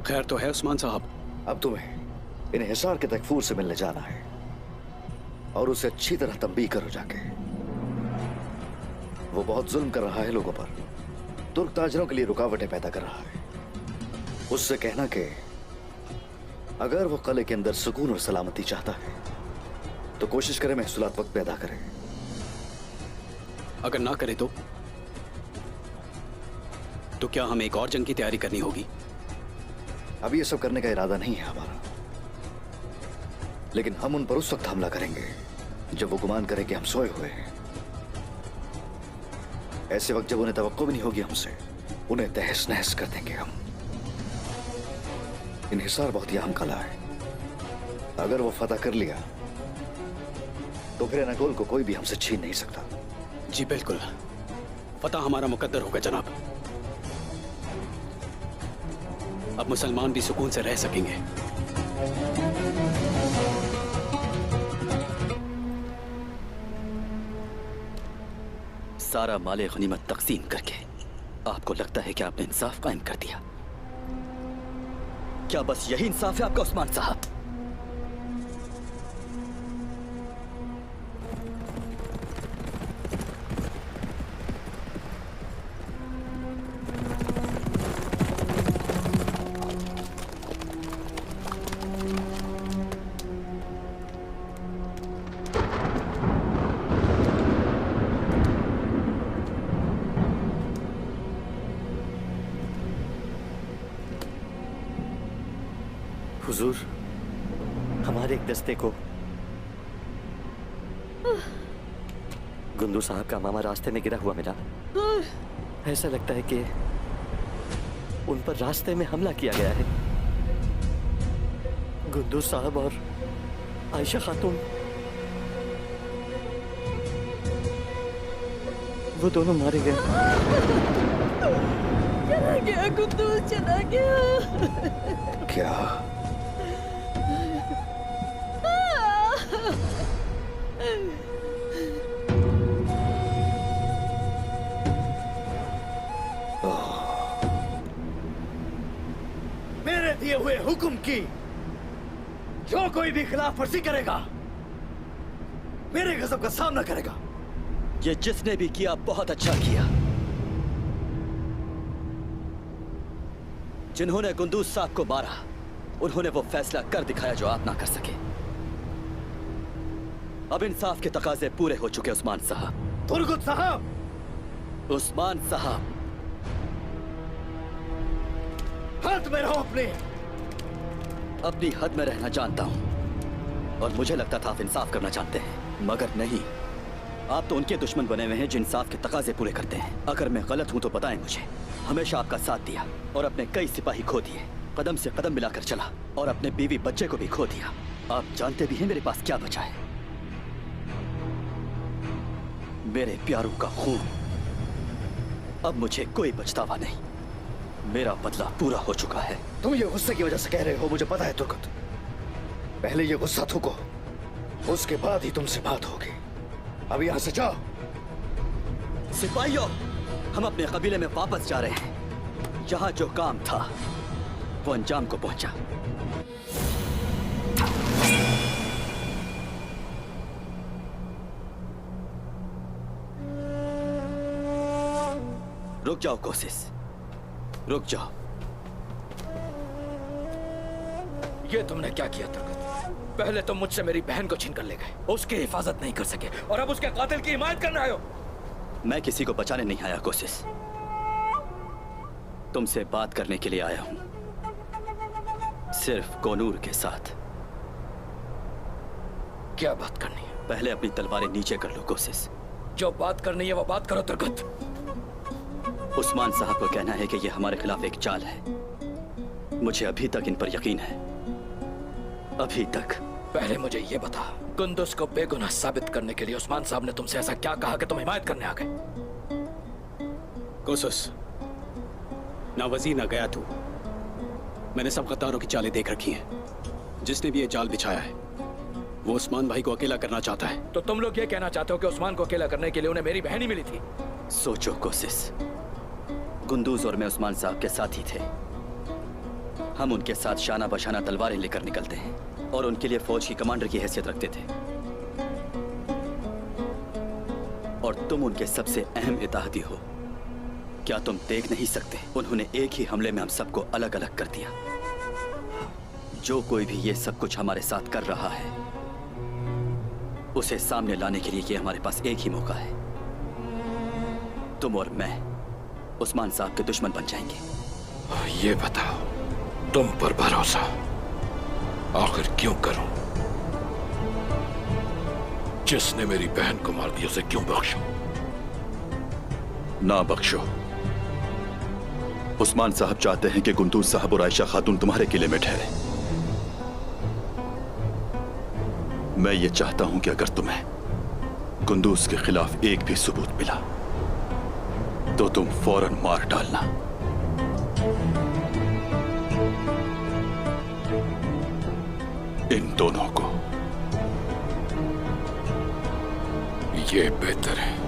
खैर तो है उस्मान साहब। अब तुम्हें इन हिसार के तकफूर से मिलने जाना है और उसे अच्छी तरह तंबीह करो जाके। वो बहुत जुल्म कर रहा है लोगों पर, तुर्क ताजरों के लिए रुकावटें पैदा कर रहा है। उससे कहना कि अगर वो किले के अंदर सुकून और सलामती चाहता है तो कोशिश करे महसूलात वक्त पैदा करे। अगर ना करे तो क्या हमें एक और जंग की तैयारी करनी होगी? अभी ये सब करने का इरादा नहीं है हमारा, लेकिन हम उन पर उस वक्त हमला करेंगे जब वो गुमान करे कि हम सोए हुए हैं। ऐसे वक्त जब उन्हें तवक्को भी नहीं होगी हमसे, उन्हें तहस नहस कर देंगे हम। इन्हिसार बहुत ही अहम कला है। अगर वो फतह कर लिया तो फिर अनागोल को कोई भी हमसे छीन नहीं सकता। जी बिल्कुल, फतह हमारा मुकद्दर होगा जनाब। अब मुसलमान भी सुकून से रह सकेंगे। सारा माले गनीमत तकसीम करके आपको लगता है कि आपने इंसाफ कायम कर दिया? क्या बस यही इंसाफ है आपका उस्मान साहब? हुजूर, हमारे एक दस्ते को गुंदू साहब का मामा रास्ते में गिरा हुआ मिला। ऐसा लगता है कि उन पर रास्ते में हमला किया गया है। गुंदू साहब और आयशा खातून, वो दोनों मारे गए। चला गया गुंदू, चला गया। क्या? मेरे दिए हुए हुक्म की जो कोई भी खिलाफ वर्जी करेगा मेरे गजब का सामना करेगा। ये जिसने भी किया बहुत अच्छा किया। जिन्होंने गुंदूज साहब को मारा उन्होंने वो फैसला कर दिखाया जो आप ना कर सके। अब इंसाफ के तकाजे पूरे हो चुके उस्मान साहब। तुर्गुत साहब, उस्मान साहब, हद में रहो। अपनी हद में रहना जानता हूं और मुझे लगता था आप इंसाफ करना चाहते हैं, मगर नहीं। आप तो उनके दुश्मन बने हुए हैं जो इंसाफ के तकाजे पूरे करते हैं। अगर मैं गलत हूं तो बताएं मुझे। हमेशा आपका साथ दिया और अपने कई सिपाही खो दिए, कदम से कदम मिलाकर चला और अपने बीवी बच्चे को भी खो दिया। आप जानते भी हैं मेरे पास क्या बचा है? मेरे प्यारों का खून। अब मुझे कोई पछतावा नहीं, मेरा बदला पूरा हो चुका है। तुम ये गुस्से की वजह से कह रहे हो, मुझे पता है तुर्गत। पहले ये गुस्सा थूको, उसके बाद ही तुमसे बात होगी। अब यहां से जाओ। सिपाहियों, हम अपने कबीले में वापस जा रहे हैं। यहां जो काम था वो अंजाम को पहुंचा। रुक जाओ कोशिश, रुक जाओ। ये तुमने क्या किया तुर्गत? पहले तुम मुझसे मेरी बहन को छीन कर ले गए, उसकी हिफाजत नहीं कर सके, और अब उसके कातिल की हिमायत करने आए हो। मैं किसी को बचाने नहीं आया कोशिश, तुमसे बात करने के लिए आया हूं, सिर्फ कोनूर के साथ। क्या बात करनी है? पहले अपनी तलवारें नीचे कर लो कोशिश। जो बात करनी है वो बात करो तुर्गत। उस्मान साहब को कहना है कि यह हमारे खिलाफ एक चाल है। मुझे अभी तक इन पर यकीन है, अभी तक। पहले मुझे ये बता, कुंदुस को बेगुनाह साबित करने के लिए उस्मान साहब ने तुमसे ऐसा क्या कहा कि तुम हिमायत करने आ गए? कोसुस, ना वजीर ना गया तू। मैंने सब गद्दारों की चालें देख रखी हैं। जिसने भी ये जाल बिछाया है वो उस्मान भाई को अकेला करना चाहता है। तो तुम लोग ये कहना चाहते हो कि उस्मान को अकेला करने के लिए उन्हें मेरी बहन ही मिली थी? सोचो कोशिश, गुंदूज और मैं उस्मान साहब के साथ ही थे। हम उनके साथ शाना बशाना तलवारें लेकर निकलते हैं और उनके लिए फौज की कमांडर की हैसियत रखते थे। और तुम उनके सबसे अहम इताहती हो। क्या तुम देख नहीं सकते? उन्होंने एक ही हमले में हम सबको अलग अलग कर दिया। जो कोई भी ये सब कुछ हमारे साथ कर रहा है, उसे सामने लाने के लिए ये हमारे पास एक ही मौका है। तुम और मैं उस्मान साहब के दुश्मन बन जाएंगे। ये बताओ, तुम पर भरोसा आखिर क्यों करूं? जिसने मेरी बहन को मार दिया उसे क्यों बख्शूं? ना बख्शो। उस्मान साहब चाहते हैं कि गुंदूज साहब और आयशा खातून तुम्हारे किले में ठहरे। मैं ये चाहता हूं कि अगर तुम्हें गुंदूज के खिलाफ एक भी सबूत मिला तो तुम फौरन मार डालना। इन दोनों को। ये बेहतर है।